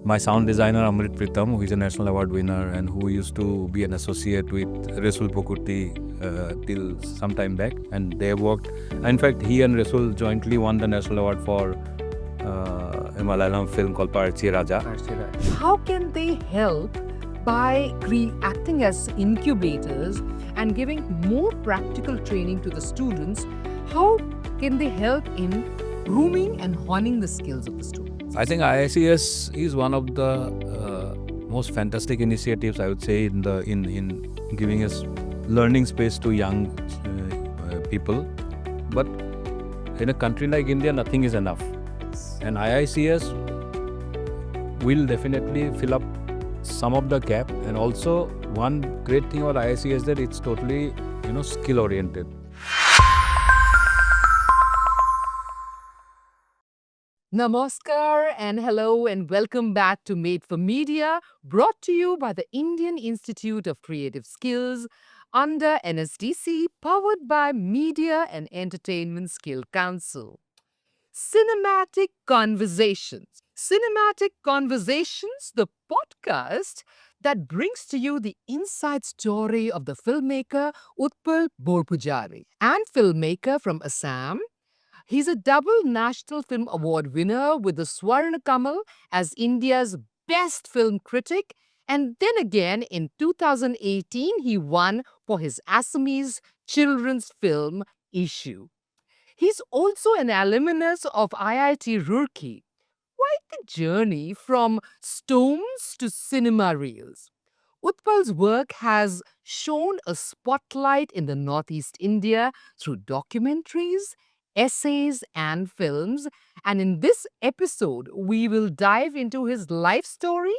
my sound designer Amrit Pritam, who is a national award winner and who used to be an associate with Rasul Pokurti till some time back, and they worked. In fact, he and Rasul jointly won the national award for a Malayalam film called Parchi Raja. How can they help by acting as incubators and giving more practical training to the students? How can they help in grooming and honing the skills of the students? I think IICS is one of the most fantastic initiatives, I would say, in giving us learning space to young people. But in a country like India, nothing is enough. And IICS will definitely fill up some of the gap. And also, one great thing about IICS is that it's totally, skill oriented. Namaskar and hello and welcome back to Made for Media, brought to you by the Indian Institute of Creative Skills under NSDC, powered by Media and Entertainment Skill Council. Cinematic Conversations. Cinematic Conversations, the podcast that brings to you the inside story of the filmmaker Utpal Borpujari and filmmaker from Assam. He's a double National Film Award winner with the Swarna Kamal as India's best film critic. And then again, in 2018, he won for his Assamese children's film Issue. He's also an alumnus of IIT Roorkee. Quite the journey from stones to cinema reels. Utpal's work has shone a spotlight in the Northeast India through documentaries, essays, and films. And in this episode, we will dive into his life story,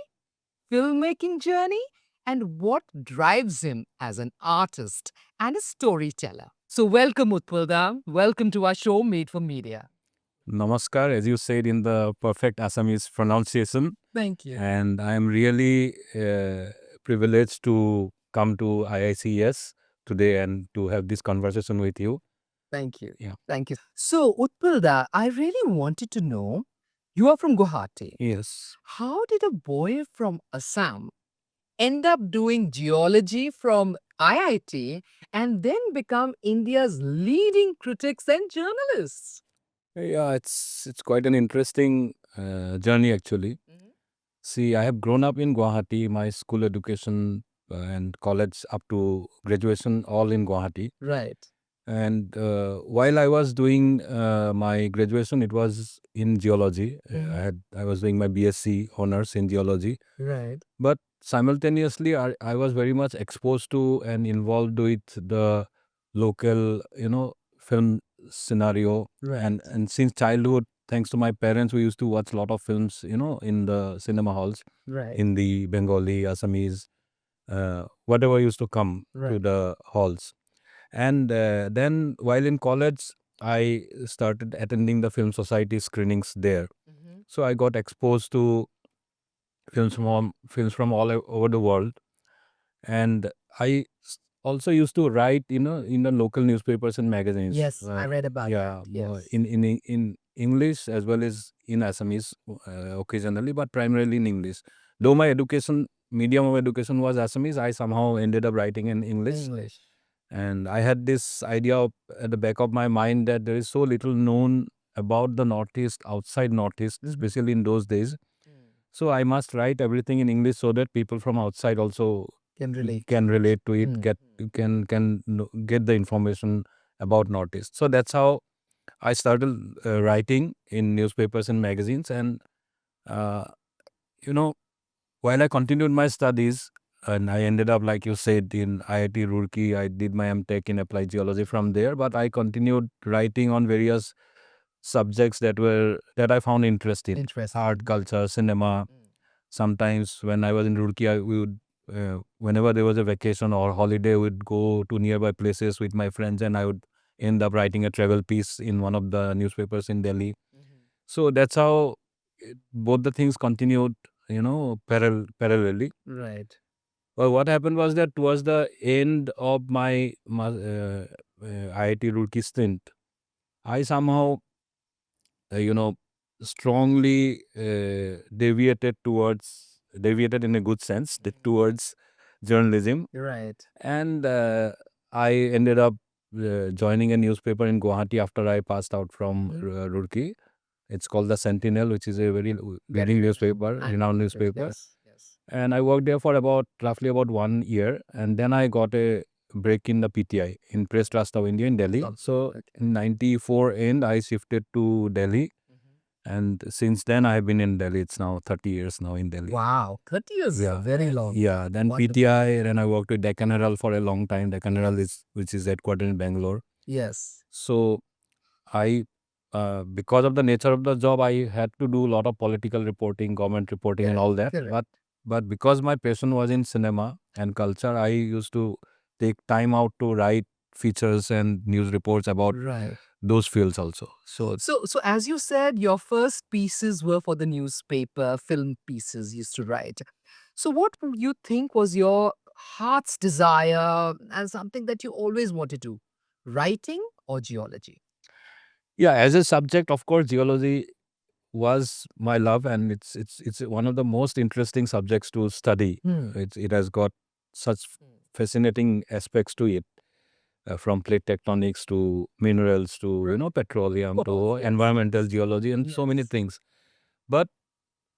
filmmaking journey, and what drives him as an artist and a storyteller. So, welcome, Utpal. Welcome to our show, Made for Media. Namaskar, as you said in the perfect Assamese pronunciation. Thank you. And I am really privileged to come to IICS today and to have this conversation with you. Thank you. Yeah. Thank you. So, Utpal, I really wanted to know, you are from Guwahati. Yes. How did a boy from Assam end up doing geology from IIT and then become India's leading critics and journalists? Yeah, it's quite an interesting journey actually. See, I have grown up in Guwahati, my school education and college up to graduation all in Guwahati. Right. And while I was doing my graduation, it was in geology. I was doing my BSc honors in geology. Right. But simultaneously, I was very much exposed to and involved with the local, film scenario. Right. And since childhood, thanks to my parents, we used to watch a lot of films, in the cinema halls, Right. Hindi, Bengali, Assamese, whatever used to come to Right. the halls. And then while in college, I started attending the film society screenings there. So I got exposed to films from all over the world. And I also used to write, in the local newspapers and magazines. Yes, I read about Yeah, that. Yes. in English as well as in Assamese occasionally, but primarily in English. Though my medium of education was Assamese, I somehow ended up writing in English. And I had this idea at the back of my mind that there is so little known about the Northeast, outside Northeast, especially in those days. So I must write everything in English so that people from outside also Can relate. to it, get the information about Northeast. So that's how I started writing in newspapers and magazines. And while I continued my studies, and I ended up, like you said, in IIT Roorkee. I did my MTech in applied geology from there, but I continued writing on various subjects that I found interesting. Art, culture, cinema. Sometimes when I was in Roorkee, we would, whenever there was a vacation or holiday, we'd go to nearby places with my friends, and I would end up writing a travel piece in one of the newspapers in Delhi. So that's how both the things continued, parallelly. Right. Well, what happened was that towards the end of my IIT Roorkee stint, I somehow, strongly deviated in a good sense towards journalism. Right. And I ended up joining a newspaper in Guwahati after I passed out from Roorkee. It's called the Sentinel, which is a very leading newspaper, renowned newspaper. Yes. Yes. And I worked there for roughly about 1 year. And then I got a break in the PTI, in Press Trust of India in Delhi. So in 94 end, I shifted to Delhi. And since then, I have been in Delhi. It's now 30 years now in Delhi. Wow, 30 years. Yeah. Very long. Yeah, then Wonderful. PTI, then I worked with Deccan Herald for a long time. Deccan Herald which is headquartered in Bangalore. Yes. So I, because of the nature of the job, I had to do a lot of political reporting, government reporting, and all that. Correct. But because my passion was in cinema and culture, I used to take time out to write features and news reports about Right. those fields also. So as you said, your first pieces were for the newspaper, film pieces you used to write. So what would you think was your heart's desire and something that you always wanted to? Writing or geology? Yeah, as a subject, of course, geology was my love, and it's one of the most interesting subjects to study. It has got such fascinating aspects to it, from plate tectonics to minerals to petroleum to environmental geology and so many things. But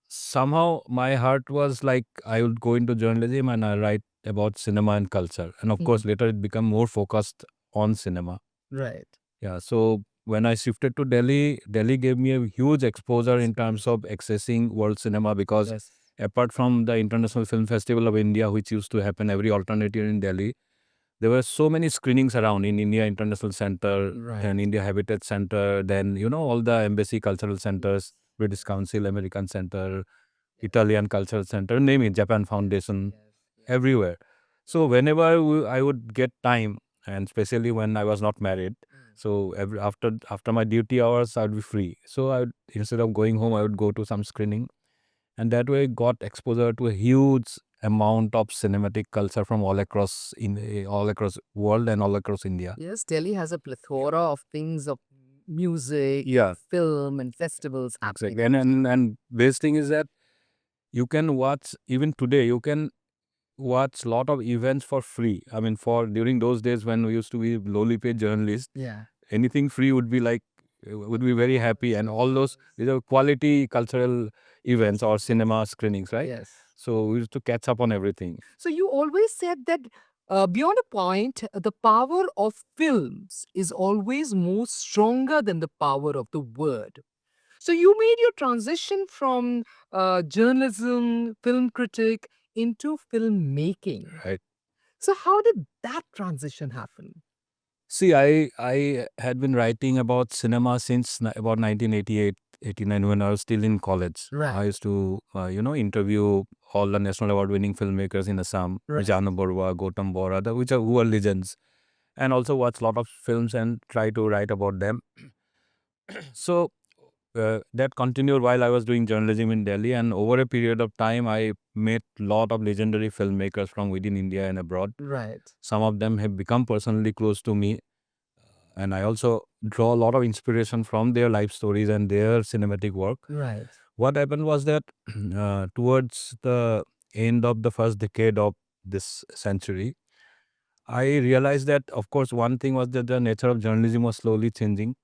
somehow my heart was like I would go into journalism and I write about cinema and culture, and of course later it became more focused on cinema. Right. Yeah, so when I shifted to Delhi, Delhi gave me a huge exposure in terms of accessing world cinema because Yes. apart from the International Film Festival of India, which used to happen every alternate year in Delhi, there were so many screenings around in India International Center Right. and India Habitat Center, then, all the embassy cultural centers, British Council, American Center, Italian Cultural Center, name it, Japan Foundation, everywhere. So whenever I would get time, and especially when I was not married, so after my duty hours, I would be free. So instead of going home, I would go to some screening, and that way got exposure to a huge amount of cinematic culture from all across world and all across India. Yes, Delhi has a plethora of things of music, Yeah, film, and festivals happening. exactly. And best thing is that you can watch even today. You can watch lot of events for free. I mean, for during those days when we used to be lowly paid journalists, Yeah. anything free would be like would be very happy. And all these are quality cultural events or cinema screenings, right? Yes. So we used to catch up on everything. So you always said that beyond a point, the power of films is always more stronger than the power of the word. So you made your transition from journalism, film critic, into filmmaking. Right. So how did that transition happen? See, I had been writing about cinema since about 1988, 89 when I was still in college. Right. I used to, interview all the national award-winning filmmakers in Assam, Right. Janu Borwa, Gautam Bora, who are legends, and also watch a lot of films and try to write about them. So that continued while I was doing journalism in Delhi, and over a period of time, I met a lot of legendary filmmakers from within India and abroad. Right. Some of them have become personally close to me, and I also draw a lot of inspiration from their life stories and their cinematic work. Right. What happened was that towards the end of the first decade of this century, I realized that, of course, one thing was that the nature of journalism was slowly changing.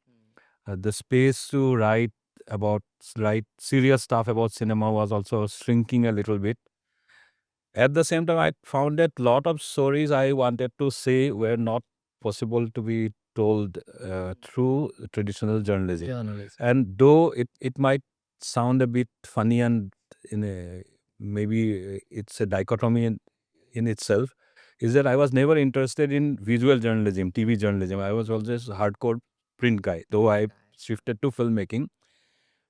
The space to write serious stuff about cinema was also shrinking a little bit. At the same time, I found that lot of stories I wanted to say were not possible to be told through traditional journalism. Journalism. And though it might sound a bit funny and maybe it's a dichotomy in itself, is that I was never interested in visual journalism, TV journalism. I was always a hardcore print guy, though I shifted to filmmaking.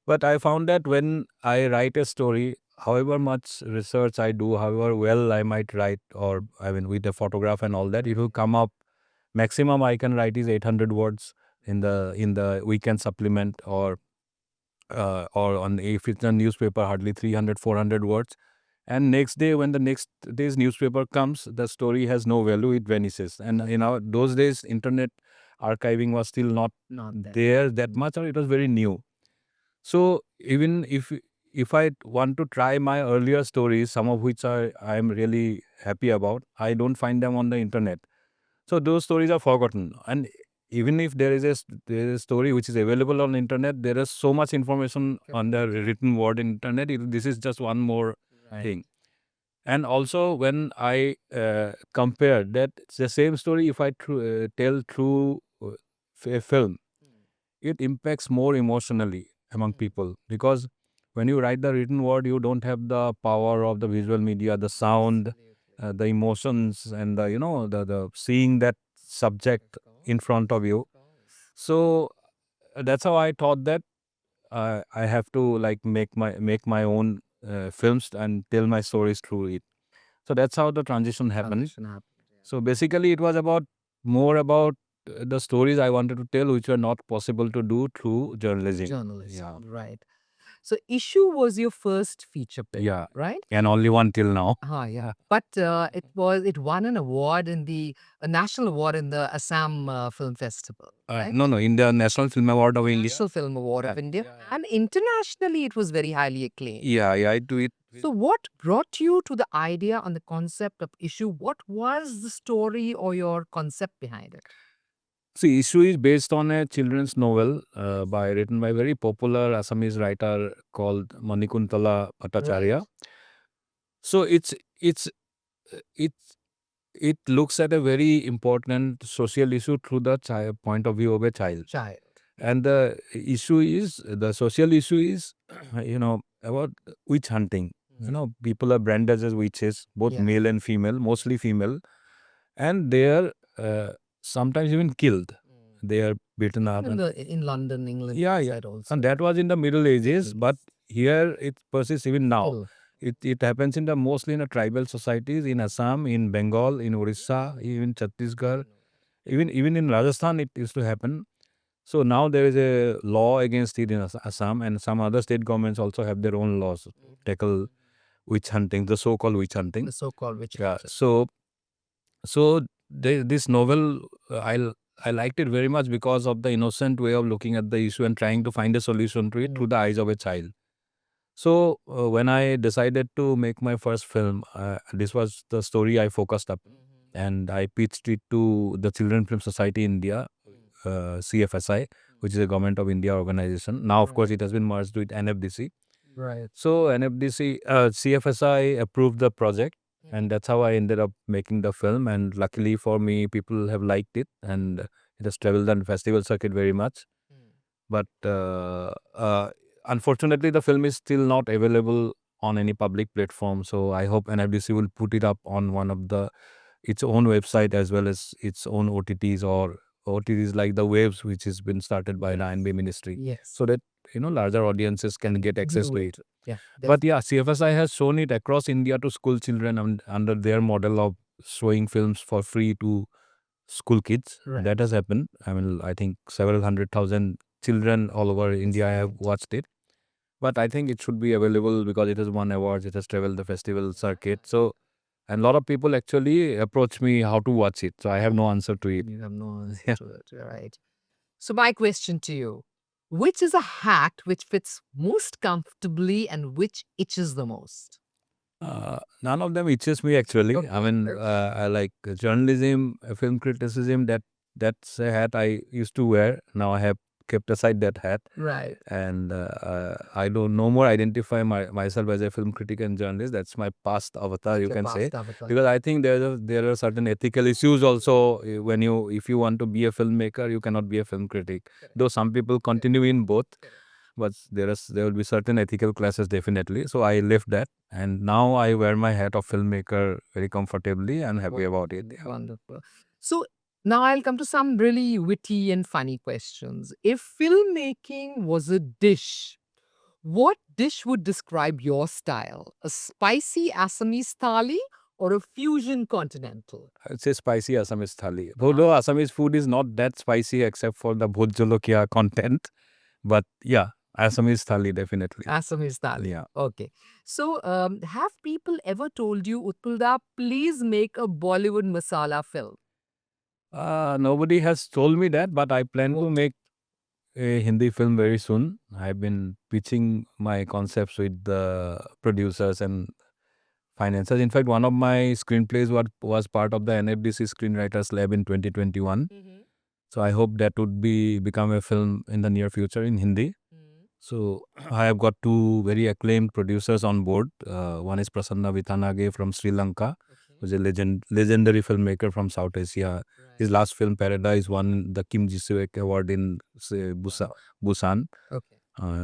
But I found that when I write a story, however much research I do, however well I might write, or I mean with a photograph and all that, it will come up. Maximum I can write is 800 words in the weekend supplement, or on if it's a newspaper, hardly 300 400 words. And next day, when the next day's newspaper comes, the story has no value; it vanishes. And those days, internet archiving was still not Not that. there that much, or it was very new. So even if I want to try my earlier stories, some of which I am really happy about, I don't find them on the internet. So those stories are forgotten. And even if there is a story which is available on internet, there is so much information on the written word in internet. This is just one more thing. And also when I compare that, it's the same story, if I tell through a film, it impacts more emotionally among people, because when you write the written word, you don't have the power of the visual media, the sound, the emotions, and the seeing that subject in front of you. So that's how I thought that I have to like make my own films and tell my stories through it. So that's how the transition happened. So basically, it was more about the stories I wanted to tell, which were not possible to do through journalism. Journalism, right. So Issue was your first feature film, Yeah, right? and only one till now. Yeah. But it won an award in a national award in the Assam Film Festival, right? No, in the National Film Award of India. National Film Award of India. And internationally, it was very highly acclaimed. Yeah, I do it. So, what brought you to the idea and the concept of Issue? What was the story or your concept behind it? See, Issue is based on a children's novel written by a very popular Assamese writer called Manikuntala Bhattacharya. So it's it it looks at a very important social issue through the point of view of a child. Child. And the social issue is, about witch hunting. People are branded as witches, both male and female, mostly female, and they are sometimes even killed. They are beaten up. In London, England, Yeah, yeah. side also. And that was in the Middle Ages, but here it persists even now. It happens mostly in the tribal societies in Assam, in Bengal, in Orissa, even Chhattisgarh, even in Rajasthan it used to happen. So now there is a law against it in Assam, and some other state governments also have their own laws to tackle witch hunting, the so-called witch hunting. The so-called witch Yeah. hunting. So this novel, I liked it very much because of the innocent way of looking at the issue and trying to find a solution to it through the eyes of a child. So when I decided to make my first film, this was the story I focused up, and I pitched it to the Children Film Society India, CFSI, which is a Government of India organization. Now, of course, it has been merged with NFDC. Right. So NFDC, CFSI approved the project, and that's how I ended up making the film. And luckily for me, people have liked it, and it has traveled on festival circuit very much. But unfortunately, the film is still not available on any public platform. So I hope NFDC will put it up on one of its own website as well as its own OTTs, or OTTs like the Waves, which has been started by the INB Ministry. Yes. So that larger audiences can get access to it. Yeah. But yeah, CFSI has shown it across India to school children under their model of showing films for free to school kids. Right. That has happened. I mean, I think several 100,000 children all over India have watched it. But I think it should be available because it has won awards. It has traveled the festival circuit. So, and a lot of people actually approach me how to watch it. So I have no answer to it. You have no answer to it, right? So my question to you, which is a hat which fits most comfortably and which itches the most? None of them itches me actually. Okay. I mean, I like journalism, film criticism. That's a hat I used to wear. Now I have kept aside that hat, Right. and I don't no more identify myself as a film critic and journalist. That's my past avatar, you Your can past say, avatar. because I think there are certain ethical issues also. If you want to be a filmmaker, you cannot be a film critic. Though some people continue in both, but there will be certain ethical classes definitely. So I left that, and now I wear my hat of filmmaker very comfortably and happy about it. Yeah. Wonderful. So now I'll come to some really witty and funny questions. If filmmaking was a dish, what dish would describe your style? A spicy Assamese thali or a fusion continental? I'd say spicy Assamese thali. Though Assamese food is not that spicy except for the bhut jolokia content, but yeah, Assamese thali definitely. Assamese thali. Yeah. Okay. So, have people ever told you, Utpalda, please make a Bollywood masala film? Nobody has told me that, but I plan to make a Hindi film very soon. I've been pitching my concepts with the producers and financiers. In fact, one of my screenplays was part of the NFDC Screenwriters Lab in 2021. So I hope that would become a film in the near future in Hindi. So I have got two very acclaimed producers on board. One is Prasanna Vithanage from Sri Lanka, who's a legendary filmmaker from South Asia. His last film, Paradise, won the Kim Jisoo Award in Busan.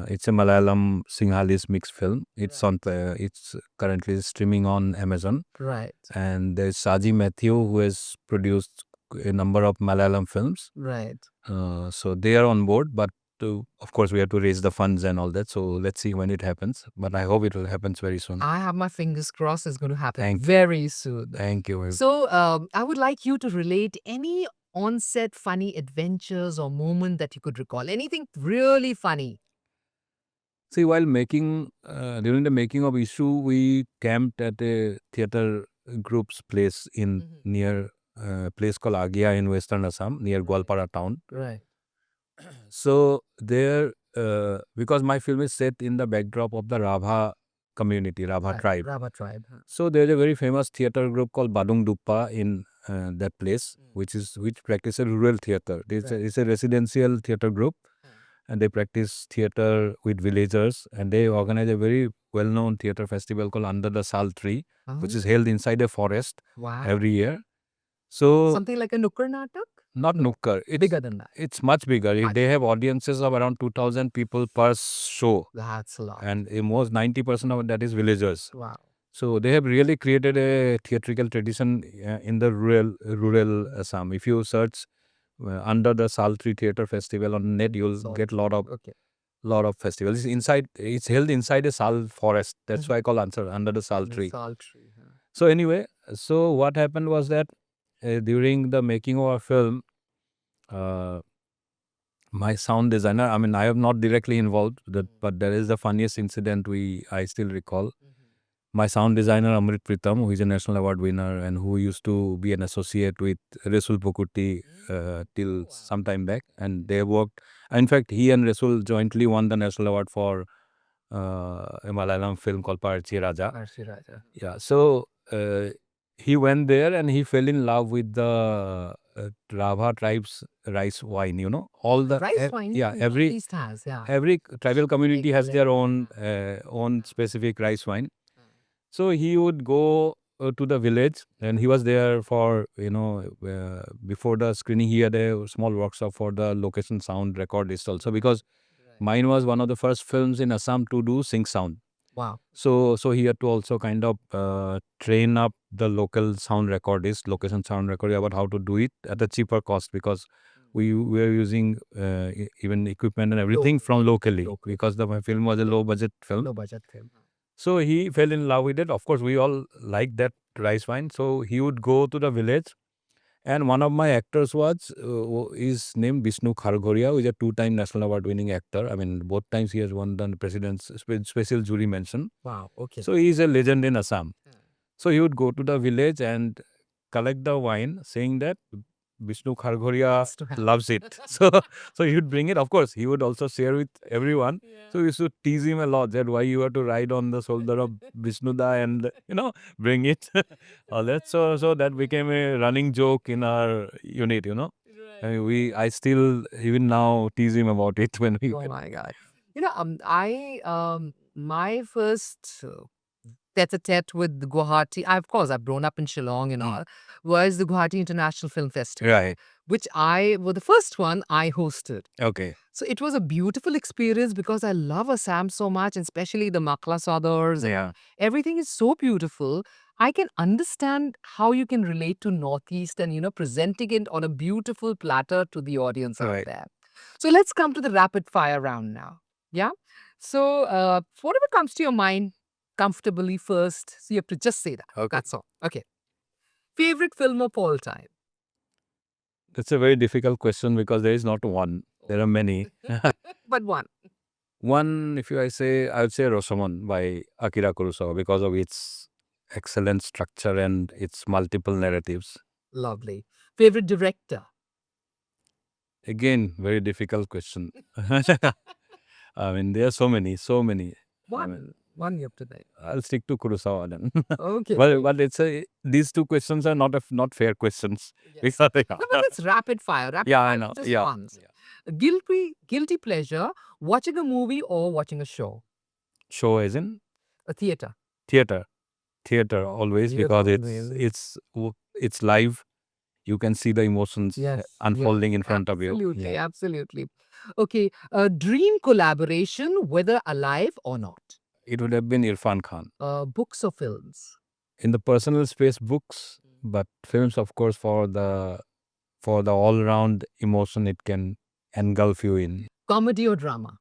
It's a Malayalam Sinhalese mixed film. It's currently streaming on Amazon. Right. And there's Saji Matthew, who has produced a number of Malayalam films. Right. So they are on board, but of course we have to raise the funds and all that. So let's see when it happens. But I hope it will happen very soon. I have my fingers crossed it's going to happen Thank- very soon. Thank you. So, I would like you to relate any on-set funny adventures or moment that you could recall. Anything really funny. See, while making during the making of Issue, we camped at a theater group's place in near a place called Agia in Western Assam, near Gwalpara town. Right. So there, because my film is set in the backdrop of the Rabha community, Rabha tribe. Rabha tribe. So there's a very famous theater group called Badung Duppa in that place, which practices rural theater. It's a residential theater group, and they practice theater with villagers, and they organize a very well-known theater festival called Under the Sal Tree, which is held inside a forest every year. So Something like a Nukkar Natak? not Nukkar. It's Bigger than that. It's much bigger. They have audiences of around 2,000 people per show. That's a lot. And most 90% of that is villagers. Wow. So they have really created a theatrical tradition in the rural Assam. If you search Under the Sal Tree Theatre Festival on net, you'll get lot of festivals. It's held inside a sal forest. That's why I call answer Under the Sal Tree. So anyway, so what happened was that during the making of our film, my sound designer, I mean, I am not directly involved, but there is the funniest incident I still recall. My sound designer, Amrit Pritam, who is a national award winner and who used to be an associate with Resul Pukuti till some time back. And they worked, in fact, he and Resul jointly won the national award for a Malayalam film called Parchi Raja. Yeah, so he went there and he fell in love with the Rabha tribe's rice wine, all the Rice wine? Yeah, Every tribal community has their own specific rice wine. So he would go to the village, and he was there for, before the screening, he had a small workshop for the location sound recordist also, because mine was one of the first films in Assam to do sync sound. Wow. So he had to also kind of train up the local sound recordist, location sound recordist, about how to do it at a cheaper cost, because we were using even equipment and everything from locally, because my film was a low budget film. So he fell in love with it. Of course, we all liked that rice wine. So he would go to the village, and one of my actors is named Vishnu Kharghoria, who is a 2-time national award winning actor. I mean, both times he has won the president's special jury mention. Wow. Okay. So he is a legend in Assam. So he would go to the village and collect the wine, saying that Vishnu Kharghoria loves it. So he would bring it. Of course, he would also share with everyone. So we used to tease him a lot that why you have to ride on the shoulder of Vishnuda and bring it. All that. So that became a running joke in our unit. I mean, I still even now tease him about it when we. Oh my God. My first tete-a-tete with Guwahati, of course, I've grown up in Shillong and all, was the Guwahati International Film Festival. Right. Which the first one I hosted. Okay. So it was a beautiful experience because I love Assam so much, and especially the Makla Sadars. Yeah. Everything is so beautiful. I can understand how you can relate to Northeast and, presenting it on a beautiful platter to the audience out there. So let's come to the rapid fire round now. Yeah. So whatever comes to your mind comfortably first. So you have to just say that. Okay. That's all. Okay. Favorite film of all time? That's a very difficult question because there is not one. There are many. But one. One, I would say Rashomon by Akira Kurosawa, because of its excellent structure and its multiple narratives. Lovely. Favorite director? Again, very difficult question. I mean, there are so many, so many. I mean, One you have to name. I'll stick to Kurosawa then. Okay. But it's a these two questions are not fair questions. Yes. Because No, but it's rapid fire. Rapid yeah, I fire, know. just Yeah, once. yeah. Guilty pleasure, watching a movie or watching a show. Show as in A theater. theater, theater always Theater because always. it's live. You can see the emotions Yes. unfolding in front of you. Absolutely. Yeah, Absolutely. Okay. A dream collaboration, whether alive or not. it would have been Irfan Khan. Books or films. In the personal space, books, but films, of course, for the all round emotion it can engulf you in. Comedy or drama.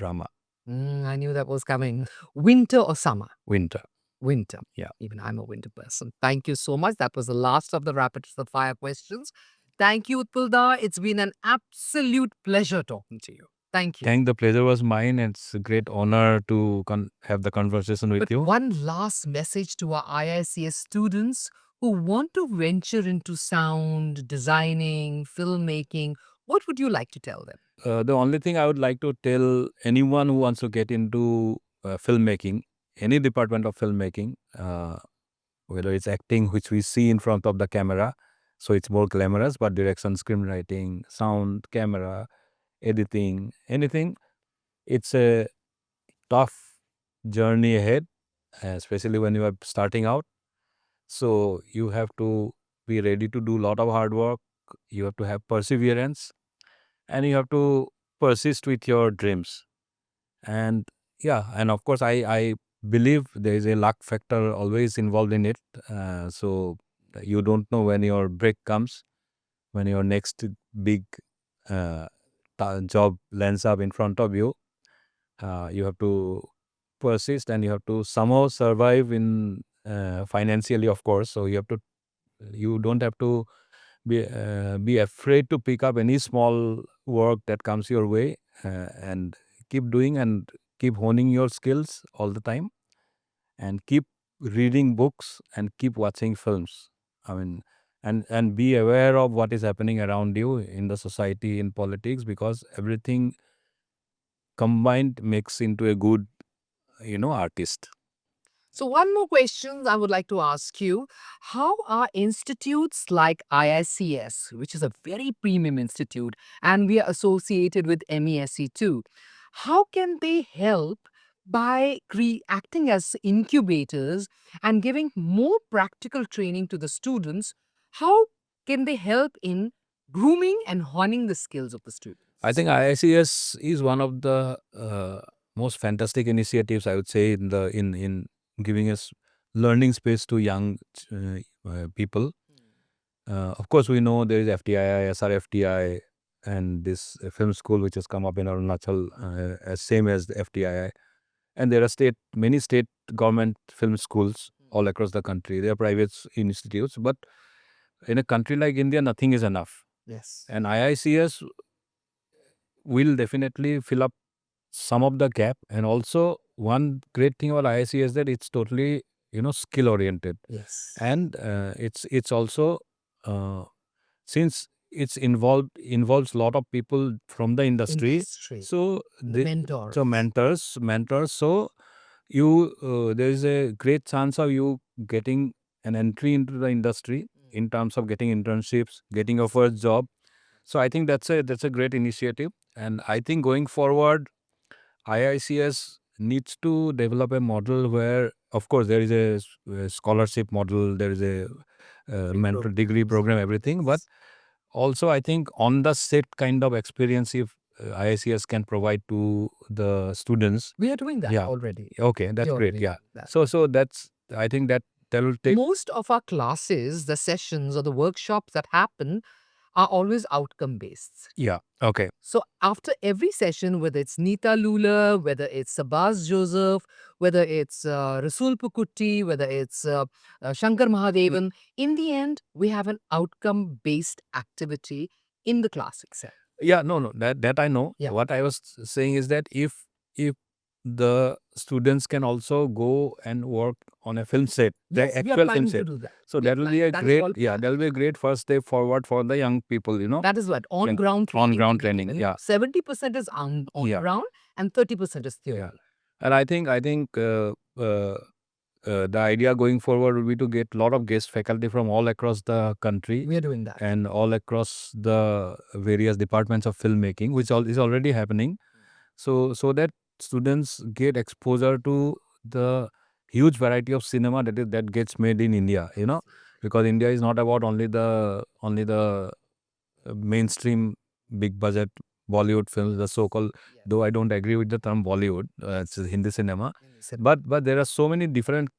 Drama, I knew that was coming. Winter or summer. winter. Winter. Yeah. Even I'm a winter person. Thank you so much. That was the last of the rapid fire questions. Thank you, Utpal. It's been an absolute pleasure talking to you. Thank you. The pleasure was mine. It's a great honor to have the conversation with But you. one last message to our IICS students who want to venture into sound, designing, filmmaking. What would you like to tell them? The only thing I would like to tell anyone who wants to get into filmmaking, any department of filmmaking, whether it's acting, which we see in front of the camera, so it's more glamorous, but direction, screenwriting, sound, camera, editing, anything, it's a tough journey ahead, especially when you are starting out. So you have to be ready to do a lot of hard work. You have to have perseverance, and you have to persist with your dreams. And yeah, and of course, I believe there is a luck factor always involved in it. So you don't know when your break comes, when your next big uh, job lands up in front of you. You have to persist, and you have to somehow survive in financially, of course. So you don't have to be afraid to pick up any small work that comes your way, and keep doing and keep honing your skills all the time, and keep reading books and keep watching films. I mean, and be aware of what is happening around you in the society, in politics, because everything combined makes into a good artist. So, one more question I would like to ask you. How are institutes like IICS, which is a very premium institute, and we are associated with MESC too, how can they help by acting as incubators and giving more practical training to the students? How can they help in grooming and honing the skills of the students? I think IICS is one of the most fantastic initiatives, I would say, in giving us learning space to young people. Of course, we know there is FTII, SRFTI, and this film school which has come up in Arunachal, as same as the FTII. And there are many state government film schools all across the country. They are private institutes, but in a country like India, nothing is enough. Yes. And IICS will definitely fill up some of the gap. And also, one great thing about IICS is that it's totally skill oriented. Yes. And it's also since it's involves a lot of people from the industry. So Mentors. so mentors. So there is a great chance of you getting an entry into the industry in terms of getting internships, getting your first job. So I think that's a great initiative, and I think going forward, IICS needs to develop a model where, of course, there is a scholarship model, there is a mentor degree program, everything, but also I think on the set kind of experience if IICS can provide to the students. We are doing that Yeah. already. Okay, that's You're great. doing Yeah. that. So that's I think that will take. Most of our classes, the sessions or the workshops that happen are always outcome based. Yeah. Okay. So after every session, whether it's Nita Lula, whether it's Sabaz Joseph, whether it's Rasul Pukutti, whether it's Shankar Mahadevan, in the end, we have an outcome based activity in the class itself. Yeah. No. That I know. Yeah. What I was saying is that if the students can also go and work on a film set, the Yes, we are actual film planning to set. do that. So We are that will be planning. a That is great, all yeah, planned. that will be a great first step forward for the young people, you know. That is what on Like, ground on training. ground training, yeah. 70% is on Yeah. ground and 30% is theory. Yeah. And I think the idea going forward will be to get a lot of guest faculty from all across the country We are doing that. and all across the various departments of filmmaking, which all is already happening. So that students get exposure to the huge variety of cinema that gets made in India, you know, because India is not about only the mainstream big budget Bollywood films, the so-called. Though I don't agree with the term Bollywood, it's Hindi cinema, but there are so many different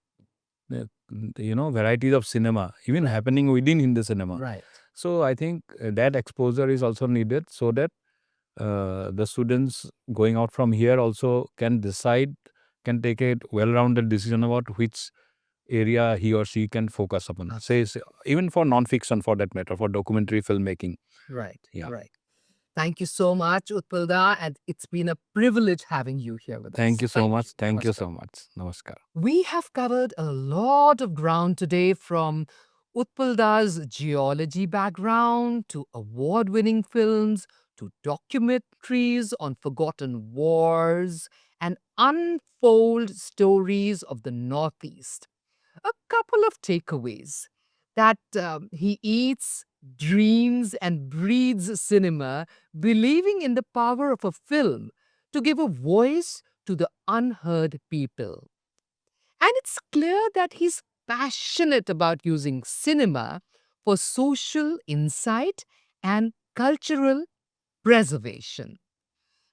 varieties of cinema even happening within Hindi cinema. Right. So I think that exposure is also needed so that the students going out from here also can take a well-rounded decision about which area he or she can focus upon. Say even for non-fiction, for that matter, for documentary filmmaking. Right. Yeah. Right. Thank you so much, Utpalda, and it's been a privilege having you here with us. Thank you so much. Thank you Namaskar. so much. Namaskar. We have covered a lot of ground today, from Utpalda's geology background to award winning films to documentaries on forgotten wars and unfold stories of the Northeast. A couple of takeaways: that he eats, dreams, and breathes cinema, believing in the power of a film to give a voice to the unheard people. And it's clear that he's passionate about using cinema for social insight and cultural preservation.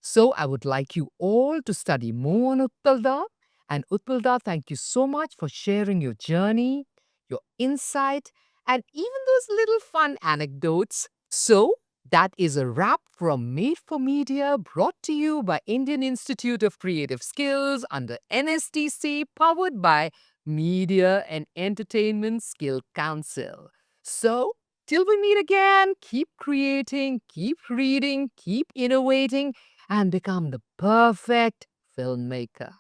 So I would like you all to study more on Utpalda. And Utpalda, thank you so much for sharing your journey, your insight, and even those little fun anecdotes. So that is a wrap from Made for Media, brought to you by Indian Institute of Creative Skills under NSTC, powered by Media and Entertainment Skill Council. So till we meet again, keep creating, keep reading, keep innovating, and become the perfect filmmaker.